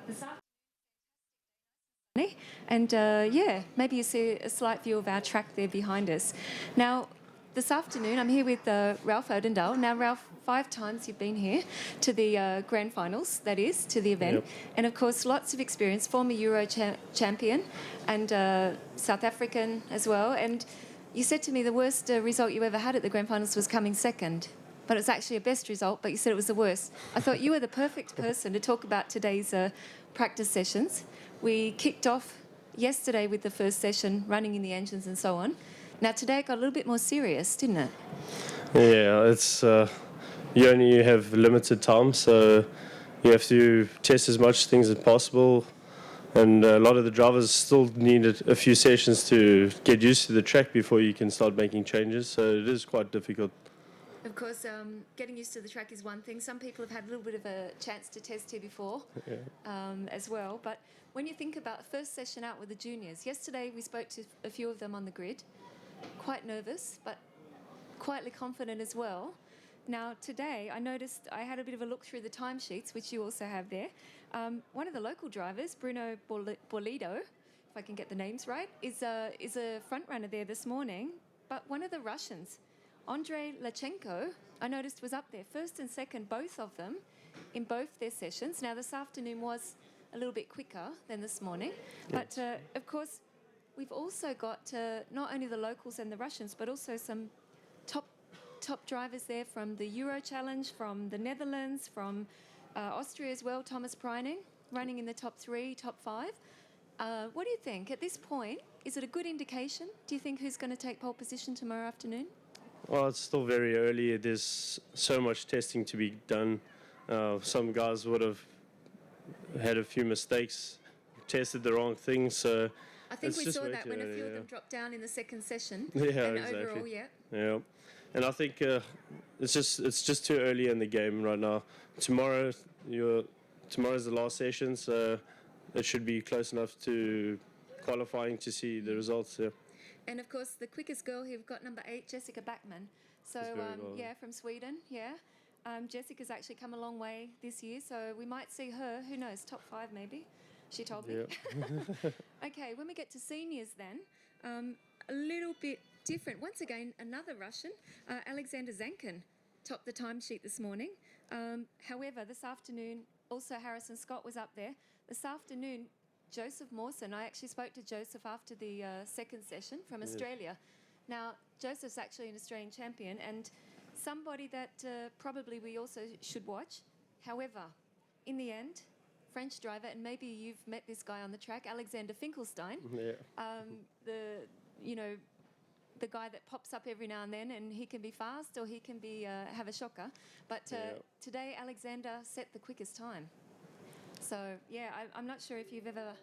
This afternoon, and maybe you see a slight view of our track there behind us. Now, this afternoon, I'm here with Ralph Odendahl. Now, Ralph, 5 times you've been here to the grand finals, that is, to the event. Yep. And, of course, lots of experience, former Euro champion and South African as well. And you said to me the worst result you ever had at the grand finals was coming second. But it was actually a best result, but you said it was the worst. I thought you were the perfect person to talk about today's practice sessions. We kicked off yesterday with the first session, running in the engines and so on. Now, today it got a little bit more serious, didn't it? Yeah, it's you only have limited time, so you have to test as much things as possible. And a lot of the drivers still needed a few sessions to get used to the track before you can start making changes. So it is quite difficult. Of course, getting used to the track is one thing. Some people have had a little bit of a chance to test here before as well. But when you think about the first session out with the juniors, yesterday we spoke to a few of them on the grid, quite nervous, but quietly confident as well. Now, today I noticed I had a bit of a look through the timesheets, which you also have there. One of the local drivers, Bruno Borlido, if I can get the names right, is a front runner there this morning. But one of the Russians, Andrei Lachenko, I noticed was up there, first and second, both of them, in both their sessions. Now, this afternoon was a little bit quicker than this morning. But, of course, we've also got not only the locals and the Russians, but also some top drivers there from the Euro Challenge, from the Netherlands, from Austria as well, Thomas Preining, running in the top 3, top 5. What do you think? At this point, is it a good indication? Do you think who's going to take pole position tomorrow afternoon? Well, it's still very early. There's so much testing to be done. Some guys would have had a few mistakes, tested the wrong thing, so I think we just saw way that too when a early, few of them dropped down in the second session. Yeah, and exactly. overall, Yeah, and I think it's just too early in the game right now. Tomorrow's the last session, so it should be close enough to qualifying to see the results. Yeah. And of course, the quickest girl here, we've got number 8, Jessica Backman. So, from Sweden, Jessica's actually come a long way this year, so we might see her, who knows, top 5 maybe, she told me. Yeah. Okay, when we get to seniors then, a little bit different. Once again, another Russian, Alexander Zankin, topped the timesheet this morning. However, this afternoon, also Harrison Scott was up there. This afternoon, Joseph Mawson, I actually spoke to Joseph after the second session from Australia. Now, Joseph's actually an Australian champion and somebody that probably we also should watch. However, in the end, French driver, and maybe you've met this guy on the track, Alexander Finkelstein, the guy that pops up every now and then, and he can be fast or he can be have a shocker. But today, Alexander set the quickest time. So, I'm not sure if you've ever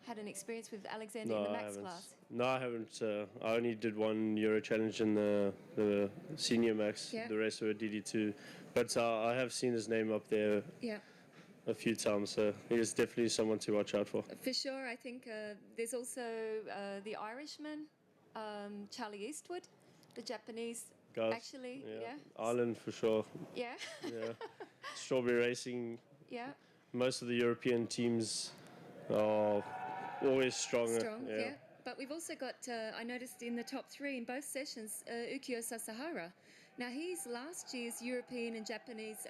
had an experience with Alexander in the max class. No, I haven't. I only did one Euro Challenge in the senior max. Yeah. The rest were DD2. But I have seen his name up there a few times, so he is definitely someone to watch out for. For sure. I think there's also the Irishman, Charlie Eastwood, the Japanese, guys, actually. Ireland for sure. Yeah. Yeah. Strawberry racing. Yeah. Most of the European teams are always stronger. Strong, yeah. But we've also got, I noticed in the top 3 in both sessions, Ukyo Sasahara. Now, he's last year's European and Japanese,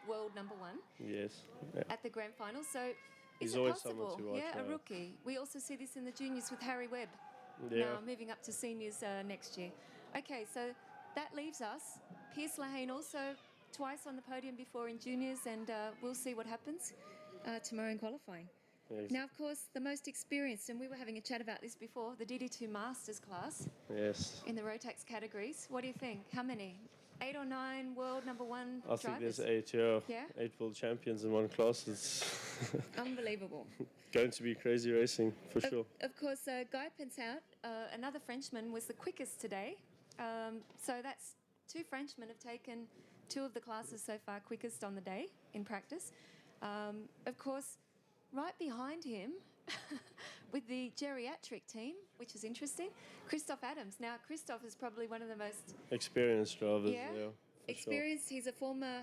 world number 1. Yes. At the grand final. So He's is it always possible? someone to watch A rookie. We also see this in the juniors with Harry Webb. Yeah. Now moving up to seniors next year. Okay, so that leaves us. Pierce Lahane also twice on the podium before in juniors, and we'll see what happens tomorrow in qualifying. Yes. Now, of course, the most experienced, and we were having a chat about this before, the DD2 Masters class. Yes. In the Rotax categories. What do you think? How many? 8 or 9 world number 1 drivers? I think there's 8, yeah. 8 world champions in one class. It's unbelievable. Going to be crazy racing, for sure. Of course, Guy Pensout, another Frenchman, was the quickest today. So that's 2 Frenchmen have taken 2 of the classes so far quickest on the day in practice. Of course, right behind him, with the geriatric team, which is interesting, Christoph Adams. Now, Christoph is probably one of the most experienced drivers, experienced. He's a former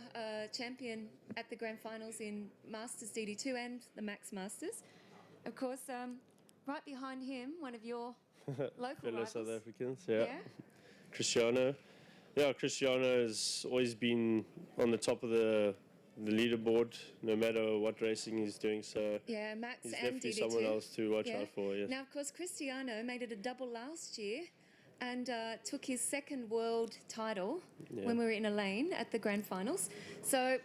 champion at the grand finals in Masters DD2 and the Max Masters. Of course, right behind him, one of your local Fellow rivals. South Africans, Cristiano. Yeah, Cristiano has always been on the top of the leaderboard, no matter what racing he's doing. So Yeah, Max he's and definitely DD2. someone else to watch Yeah. out for. Yes. Now, of course, Cristiano made it a double last year and took his second world title when we were in a lane at the grand finals. So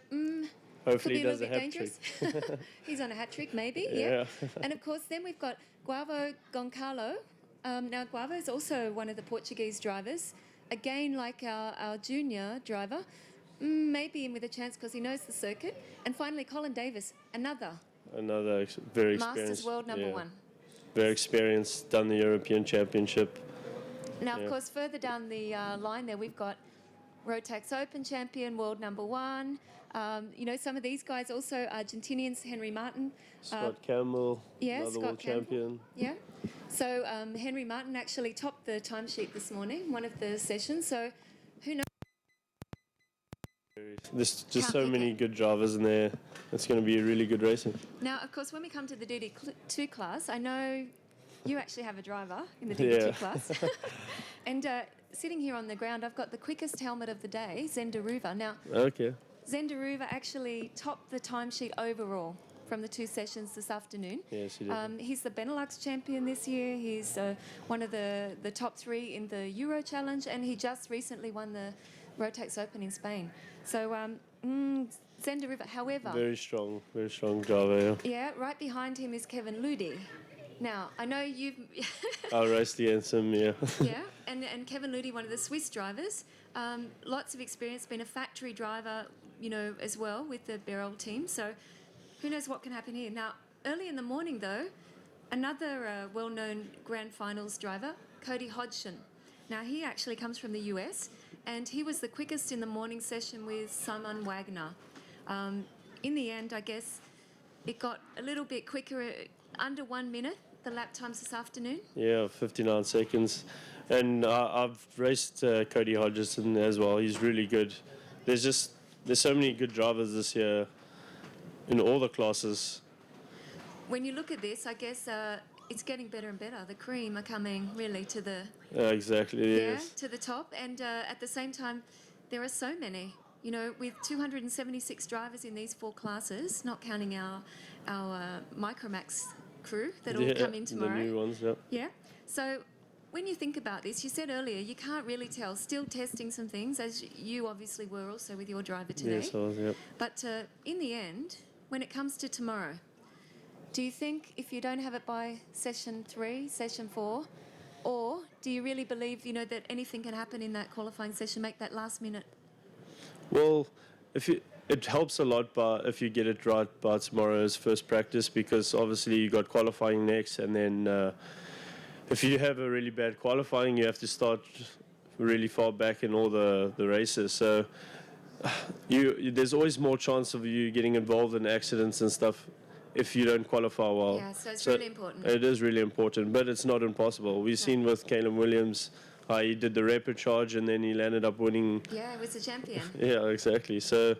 Hopefully could be he does a a little bit hat trick. dangerous. He's on a hat trick, maybe. Yeah. And of course, then we've got Guavo Goncalo. Now, Guavo is also one of the Portuguese drivers. Again, like our junior driver, maybe in with a chance because he knows the circuit. And finally, Colin Davis, another Very experienced. Masters World number one. Very experienced, done the European Championship. Now, of course, further down the line there, we've got Rotax Open champion, world number one. Some of these guys also Argentinians, Henry Martin. Scott Campbell, another Scott world Campbell. champion. Yeah. So Henry Martin actually topped the timesheet this morning, one of the sessions. So who knows? There's just Can't so pick many it. good drivers in there. It's going to be a really good racing. Now, of course, when we come to the DD2 class, I know you actually have a driver in the DD2 class. And sitting here on the ground, I've got the quickest helmet of the day, Zenderuva. Now, Okay. Zenderuva actually topped the timesheet overall from the two sessions this afternoon. Yes, he did. He's the Benelux champion this year. He's one of the top three in the Euro Challenge, and he just recently won the Rotax Open in Spain. So Zenderuva, however... Very strong driver, Yeah, right behind him is Kevin Ludi. Now, I know you've... I'll race against him, yeah. Yeah, and Kevin Ludi, one of the Swiss drivers, lots of experience, been a factory driver, as well with the Beryl team. So who knows what can happen here. Now, early in the morning, though, another well-known Grand Finals driver, Cody Hodgson. Now, he actually comes from the US, and he was the quickest in the morning session with Simon Wagner. In the end, I guess, it got a little bit quicker, under 1 minute, the lap times this afternoon. Yeah, 59 seconds. And I've raced Cody Hodgson as well. He's really good. There's so many good drivers this year in all the classes. When you look at this, I guess it's getting better and better. The cream are coming really to the Exactly, yes. to the top, and at the same time, there are so many. With 276 drivers in these four classes, not counting our Micromax crew that will come in tomorrow. The new ones, yeah. Yeah. So when you think about this, you said earlier you can't really tell. Still testing some things, as you obviously were also with your driver today. Yes, I was, yeah. But in the end, when it comes to tomorrow, do you think if you don't have it by session 3, session 4, or do you really believe, that anything can happen in that qualifying session, make that last minute? Well, it helps a lot if you get it right by tomorrow's first practice, because obviously you got qualifying next, and then if you have a really bad qualifying, you have to start really far back in all the races. So there's always more chance of you getting involved in accidents and stuff if you don't qualify well. Yeah, so it's really important. It is really important, but it's not impossible. We've seen with Caleb Williams, he did the rapid charge and then he landed up winning. Yeah, he was a champion. Yeah, exactly. So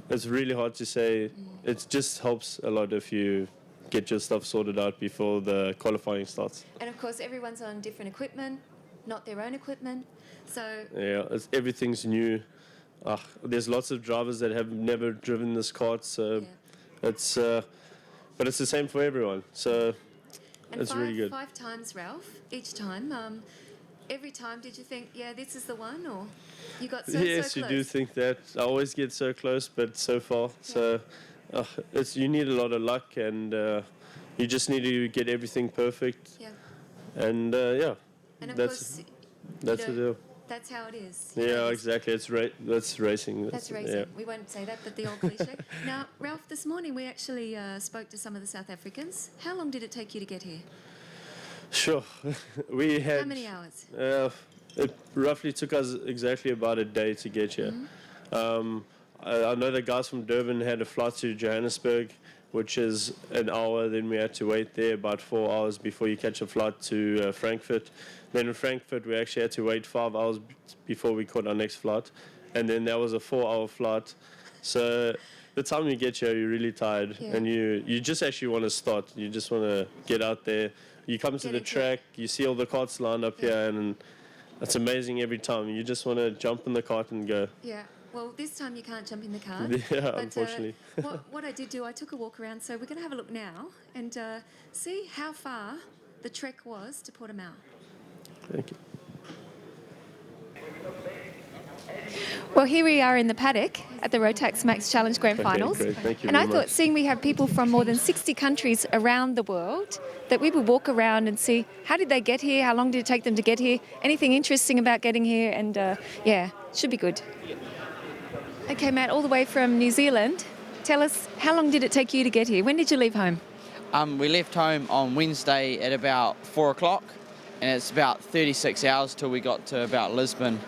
it's really hard to say. It just helps a lot if you get your stuff sorted out before the qualifying starts. And of course, everyone's on different equipment, not their own equipment. So yeah, everything's new. There's lots of drivers that have never driven this kart, so it's but it's the same for everyone. So it's really good. 5 times, Ralph, each time. Every time, did you think, yeah, this is the one, or you got so Yes, close? you do think that. I always get so close, but so far. So you need a lot of luck, and you just need to get everything perfect. Yeah. And And of that's the deal. That's how it is. Yeah, exactly. That's racing. That's racing. Yeah. We won't say that, but the old cliche. Now, Ralph, this morning we actually spoke to some of the South Africans. How long did it take you to get here? Sure. We had... How many hours? It roughly took us exactly about a day to get here. I know the guys from Durban had a flight to Johannesburg, which is an hour. Then we had to wait there about 4 hours before you catch a flight to Frankfurt. Then in Frankfurt, we actually had to wait 5 hours before we caught our next flight. and then that was a 4-hour flight. So the time you get here, you're really tired, and you just actually want to start. You just want to get out there. You come to the track, you see all the carts lined up here, and it's amazing every time. You just want to jump in the cart and go. Yeah. Well, this time you can't jump in the cart. Yeah, but, unfortunately. what I did do, I took a walk around. So we're going to have a look now and see how far the trek was to Portimao. Thank you. Well, here we are in the paddock at the Rotax Max Challenge Grand Finals. Great. Thank you And I very thought, much. seeing we have people from more than 60 countries around the world, that we would walk around and see how did they get here, how long did it take them to get here, anything interesting about getting here, and should be good. Okay, Matt, all the way from New Zealand, tell us, how long did it take you to get here? When did you leave home? We left home on Wednesday at about 4 o'clock, and it's about 36 hours till we got to about Lisbon.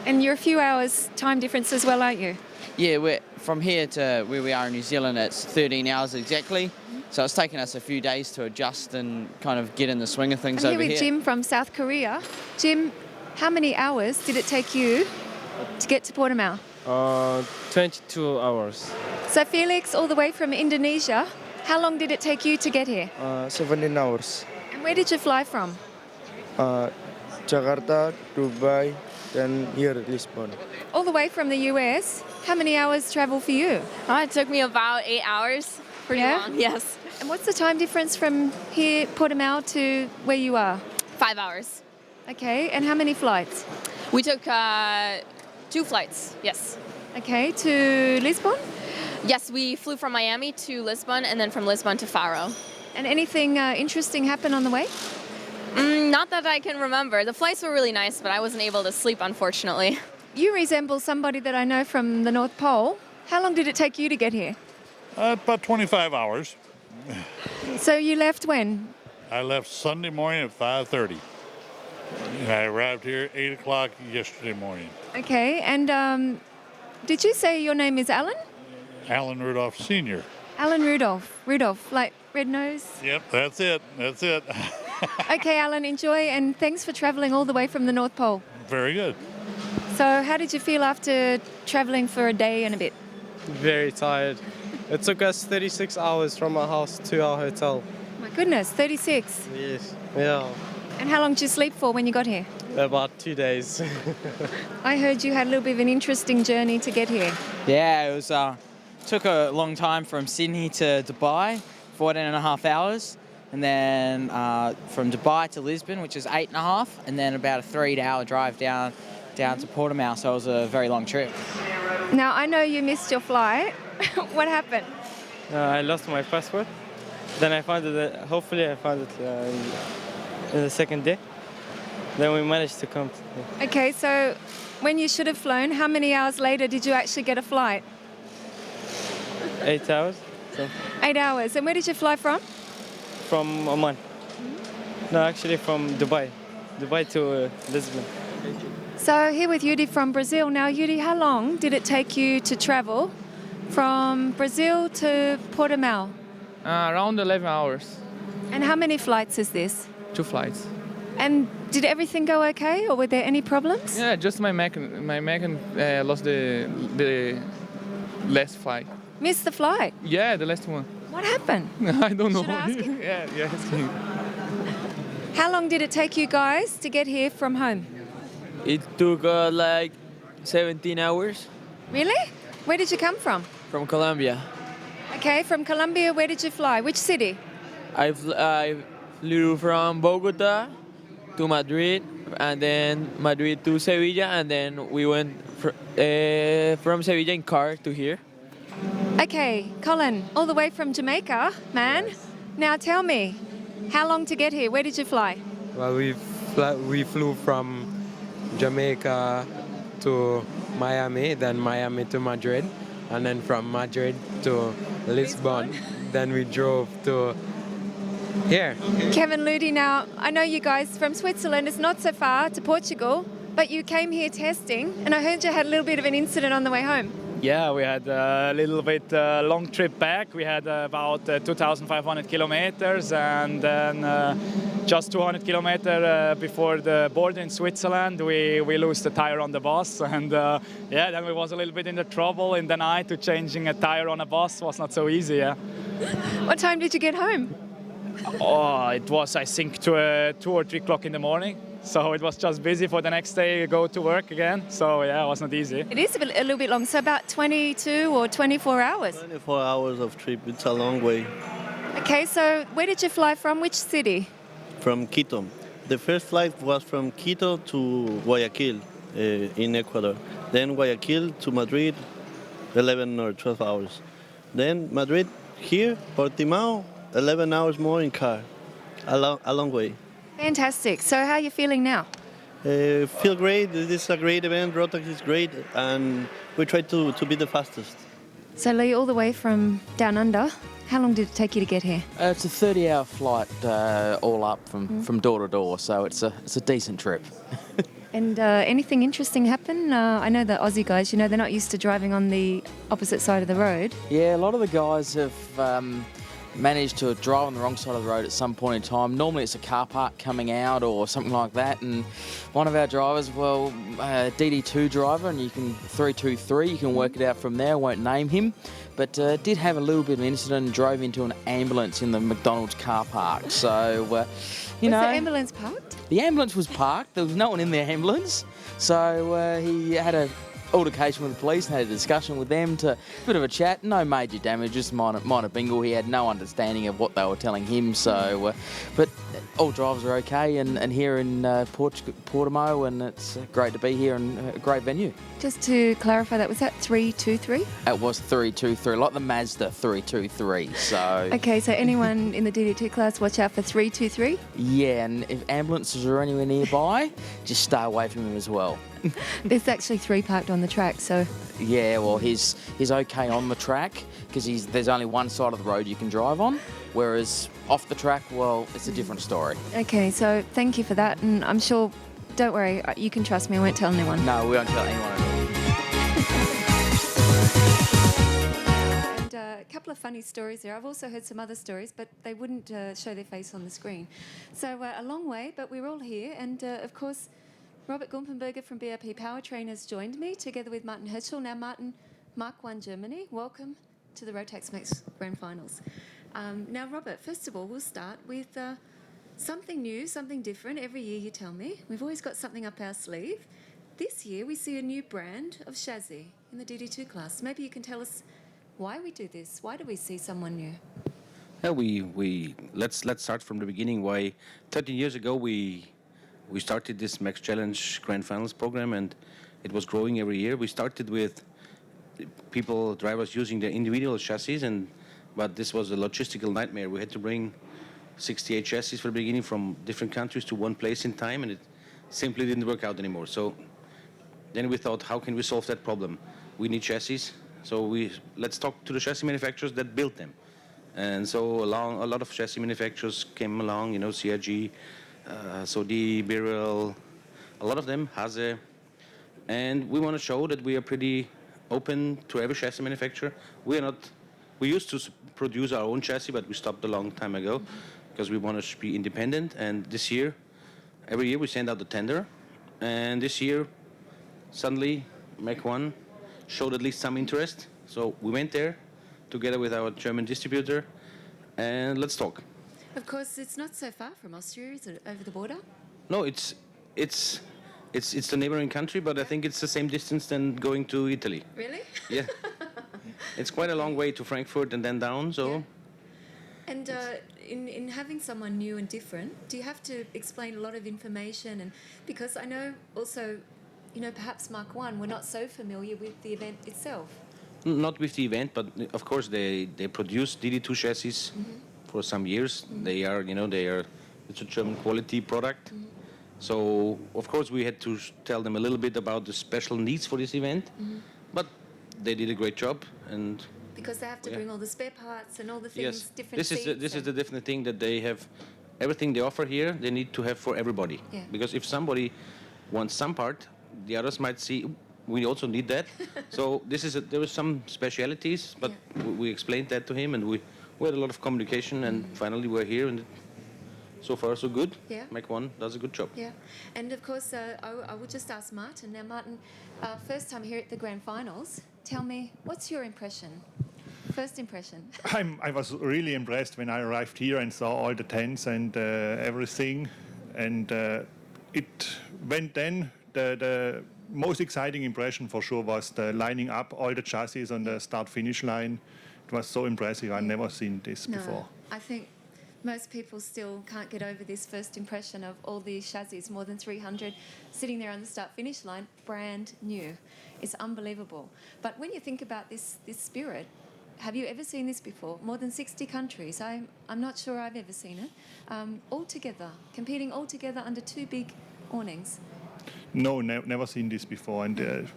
And you're a few hours time difference as well, aren't you? Yeah, we're from here to where we are in New Zealand, it's 13 hours exactly. So it's taken us a few days to adjust and kind of get in the swing of things I'm over here with here. Jim from South Korea. Jim, how many hours did it take you to get to Portimao? 22 hours. So Felix, all the way from Indonesia, how long did it take you to get here? 17 hours. And where did you fly from? Jakarta, Dubai, then here Lisbon. All the way from the US. How many hours travel for you? It took me about 8 hours. Pretty long, yes. And what's the time difference from here, Portimao, to where you are? 5 hours. Okay, and how many flights? We took 2 flights, yes. Okay, to Lisbon? Yes, we flew from Miami to Lisbon and then from Lisbon to Faro. And anything interesting happen on the way? Not that I can remember. The flights were really nice, but I wasn't able to sleep, unfortunately. You resemble somebody that I know from the North Pole. How long did it take you to get here? About 25 hours. So you left when? I left Sunday morning at 5:30. And I arrived here at 8 o'clock yesterday morning. Okay, and did you say your name is Alan? Alan Rudolph Sr. Alan Rudolph. Rudolph, like red nose? Yep, that's it. That's it. Okay, Alan, enjoy, and thanks for travelling all the way from the North Pole. Very good. So how did you feel after travelling for a day and a bit? Very tired. It took us 36 hours from our house to our hotel. My goodness, 36. Yes. Yeah. And how long did you sleep for when you got here? About 2 days. I heard you had a little bit of an interesting journey to get here. Yeah, it was took a long time from Sydney to Dubai, 14 and a half hours. And then from Dubai to Lisbon, which is 8.5, and then about a 3-hour drive down to Portimao. So it was a very long trip. Now, I know you missed your flight. What happened? I lost my passport. Then I found it, hopefully I found it in the second day. Then we managed to come. Okay, so when you should have flown, how many hours later did you actually get a flight? 8 hours. So 8 hours. And where did you fly from? from Oman. No, actually from Dubai. Dubai to Lisbon. So here with Yudi from Brazil. Now, Yudi, how long did it take you to travel from Brazil to Portimao? Around 11 hours. And how many flights is this? 2 flights. And did everything go okay, or were there any problems? Yeah, just my mechanic lost the last flight. Missed the flight? Yeah, the last one. What happened? I don't know. Should I ask him? yeah, ask him. How long did it take you guys to get here from home? It took like 17 hours Really? Where did you come from? from Colombia. Okay, from Colombia, where did you fly? Which city? I flew from Bogota to Madrid, and then Madrid to Sevilla, and then we went from Sevilla in car to here. Okay, Colin, all the way from Jamaica, man. Now tell me, how long to get here? Where did you fly? Well, we flew from Jamaica to Miami, then Miami to Madrid, and then from Madrid to Lisbon. Then we drove to here. Kevin Ludi, now I know you guys from Switzerland, it's not so far to Portugal, but you came here testing, and I heard you had a little bit of an incident on the way home. Yeah, we had a little bit long trip back. We had about 2,500 kilometers, and then just 200 kilometers before the border in Switzerland, we lost the tire on the bus, and yeah, then we was a little bit in the trouble in the night. To changing a tire on a bus was not so easy. Yeah. What time did you get home? Oh, it was, I think, 2 or 3 o'clock in the morning. So it was just busy for the next day, go to work again. So yeah, it was not easy. It is a little bit long, so about 22 or 24 hours. 24 hours of trip, it's a long way. Okay, so where did you fly from? Which city? From Quito. The first flight was from Quito to Guayaquil in Ecuador. Then Guayaquil to Madrid, 11 or 12 hours. Then Madrid here, Portimao, 11 hours more in car. A long way. Fantastic. So how are you feeling now? Feel great. This is a great event. Rotax is great, and we try to be the fastest. So Lee, all the way from down under, how long did it take you to get here? It's a 30-hour flight all up from door to door, so it's a decent trip. And anything interesting happen? I know the Aussie guys, they're not used to driving on the opposite side of the road. Yeah, a lot of the guys have managed to drive on the wrong side of the road at some point in time. Normally it's a car park coming out or something like that, and one of our drivers, DD2 driver, and you can 323, you can work it out from there, I won't name him, but did have a little bit of an incident and drove into an ambulance in the McDonald's car park. So, Was the ambulance parked? The ambulance was parked, there was no one in the ambulance, so he had a altercation with the police and had a discussion with them, to a bit of a chat. No major damage, just minor bingle. He had no understanding of what they were telling him. So, but all drivers are okay, and here in Portimao, and it's great to be here and a great venue. Just to clarify, that was that 323? It was 323, like the Mazda 323. So. Okay, so anyone in the DD2 class, watch out for 323. Yeah, and if ambulances are anywhere nearby, just stay away from them as well. There's actually 3 parked on the track, so... Yeah, well, he's okay on the track because there's only one side of the road you can drive on, whereas off the track, well, it's a different story. Okay, so thank you for that, and I'm sure, don't worry, you can trust me, I won't tell anyone. No, we won't tell anyone at all. And a couple of funny stories there. I've also heard some other stories, but they wouldn't show their face on the screen. So a long way, but we're all here, and of course... Robert Gumpenberger from BRP Powertrain has joined me, together with Martin Herschel. Now, Martin, Mark 1 Germany, welcome to the Rotax Max Grand Finals. Now, Robert, first of all, we'll start with something new, something different. Every year you tell me. We've always got something up our sleeve. This year we see a new brand of chassis in the DD2 class. Maybe you can tell us why we do this. Why do we see someone new? Yeah, let's start from the beginning. Why 13 years ago we started this Max Challenge Grand Finals program, and it was growing every year. We started with drivers using their individual chassis, but this was a logistical nightmare. We had to bring 68 chassis for the beginning from different countries to one place in time, and it simply didn't work out anymore. So then we thought, how can we solve that problem? We need chassis, so let's talk to the chassis manufacturers that built them. And so a lot of chassis manufacturers came along, CRG, Sodi, Birel, a lot of them, Hase, and we want to show that we are pretty open to every chassis manufacturer. We used to produce our own chassis, but we stopped a long time ago because we want to be independent. And this year, every year we send out the tender, and this year, suddenly, Mach 1 showed at least some interest. So we went there together with our German distributor, and let's talk. Of course, it's not so far from Austria, is it, over the border? No, it's the neighboring country, but I think it's the same distance than going to Italy. Really? Yeah. It's quite a long way to Frankfurt and then down, so... Yeah. And in having someone new and different, do you have to explain a lot of information? And because I know also, perhaps Mark 1, we're not so familiar with the event itself. Not with the event, but of course they produce DD2 chassis for some years. They are, it's a German quality product. So of course we had to tell them a little bit about the special needs for this event, but they did a great job. And because they have to bring all the spare parts and all the things, different this is the definite thing, that they have everything they offer here. They need to have for everybody. Yeah. Because if somebody wants some part, the others might see, we also need that. So there were some specialities, but we explained that to him, and we had a lot of communication, and finally we're here, and so far so good. Yeah. Mach 1 does a good job. Yeah, and of course, I will just ask Martin. Now, Martin, first time here at the Grand Finals. Tell me, what's your impression? First impression. I was really impressed when I arrived here and saw all the tents and everything, and it went then. The most exciting impression for sure was the lining up all the chassis on the start-finish line. It was so impressive. I've never seen this before. I think most people still can't get over this first impression of all these chassis, more than 300, sitting there on the start-finish line, brand new. It's unbelievable. But when you think about this spirit, have you ever seen this before? More than 60 countries. I'm not sure I've ever seen it. All together, competing all together under two big awnings. No, never seen this before. And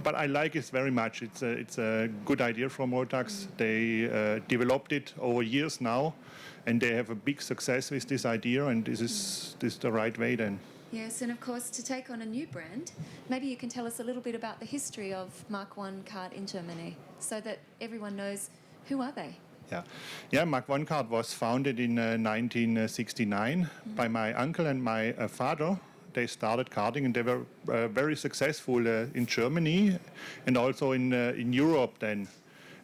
but I like it very much. It's a good idea from Rotax. They developed it over years now, and they have a big success with this idea. And this is the right way then. Yes, and of course, to take on a new brand, maybe you can tell us a little bit about the history of Mach 1 kart in Germany, so that everyone knows who are they. Yeah, Mach 1 kart was founded in 1969 by my uncle and my father. They started karting, and they were very successful in Germany and also in Europe then.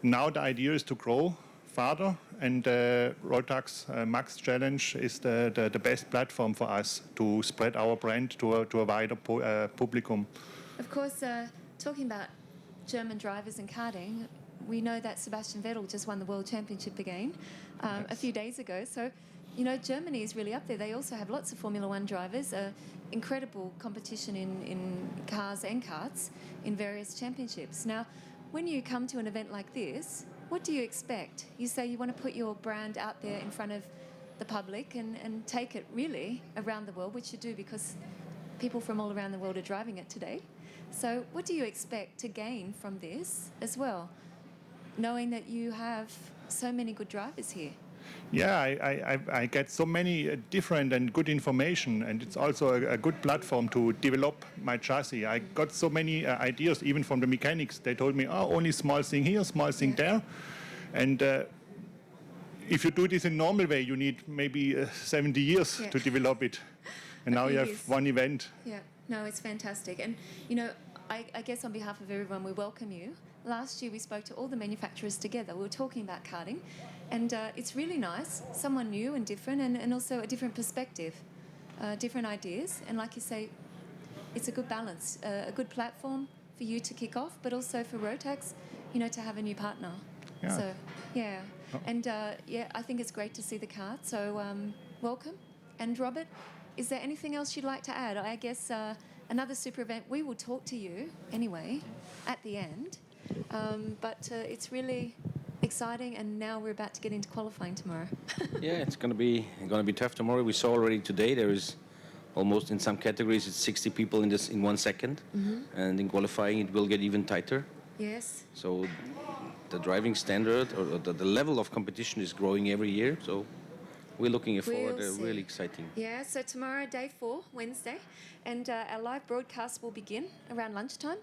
Now the idea is to grow further, and Rotax Max Challenge is the best platform for us to spread our brand to a wider publicum. Of course, talking about German drivers and karting, we know that Sebastian Vettel just won the World Championship again a few days ago. So, you know, Germany is really up there. They also have lots of Formula One drivers, incredible competition in cars and karts in various championships. Now, when you come to an event like this, what do you expect? You say you want to put your brand out there in front of the public and take it really around the world, which you do because people from all around the world are driving it today. So what do you expect to gain from this as well, knowing that you have so many good drivers here? Yeah, I get so many different and good information, and it's also a good platform to develop my chassis. I got so many ideas, even from the mechanics. They told me, oh, only small thing here, small thing there. And if you do this in normal way, you need maybe 70 years to develop it. And now you have one event. Yeah, no, it's fantastic. And, you know, I guess on behalf of everyone, we welcome you. Last year we spoke to all the manufacturers together. We were talking about karting, and it's really nice, someone new and different, and also a different perspective, different ideas. And like you say, it's a good balance, a good platform for you to kick off, but also for Rotax, you know, to have a new partner. Yeah. So, yeah. And, I think it's great to see the kart. So, welcome. And Robert, is there anything else you'd like to add? I guess another super event, we will talk to you anyway at the end. But it's really exciting, and now we're about to get into qualifying tomorrow. Yeah, it's going to be tough tomorrow. We saw already today there is almost in some categories it's 60 people in 1 second, and in qualifying it will get even tighter. Yes. So the driving standard or the level of competition is growing every year. So we're looking forward. Really exciting. Yeah. So tomorrow, day 4, Wednesday, and our live broadcast will begin around lunchtime.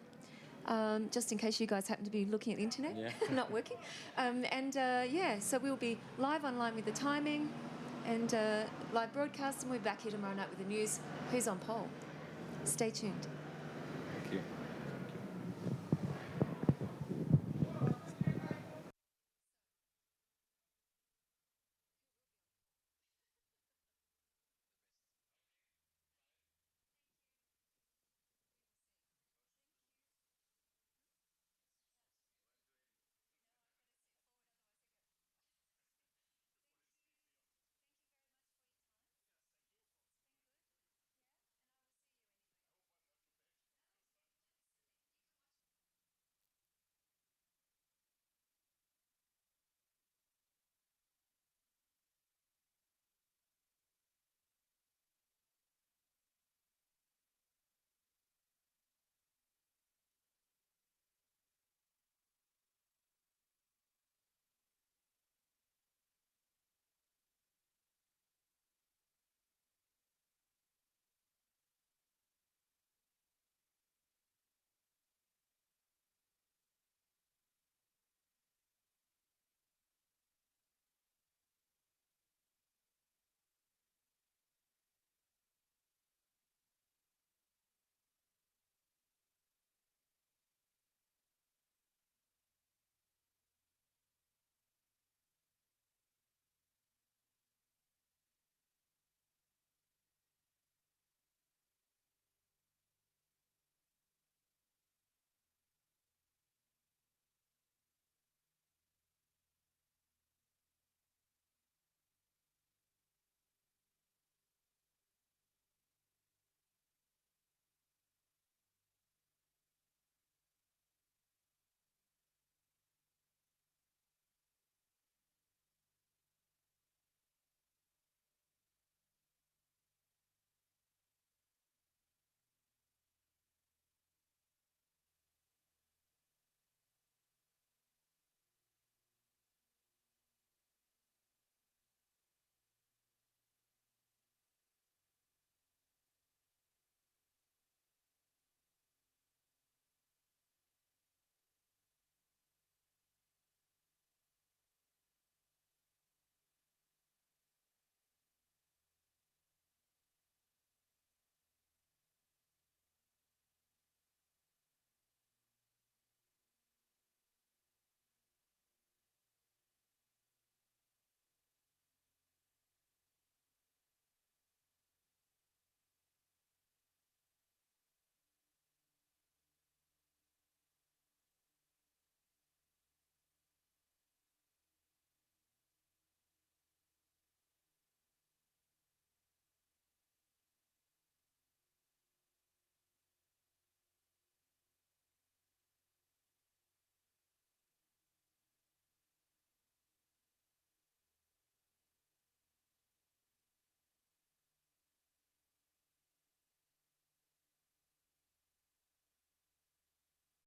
Just in case you guys happen to be looking at the internet, not working. So we'll be live online with the timing and live broadcast, and we're back here tomorrow night with the news. Who's on pole? Stay tuned.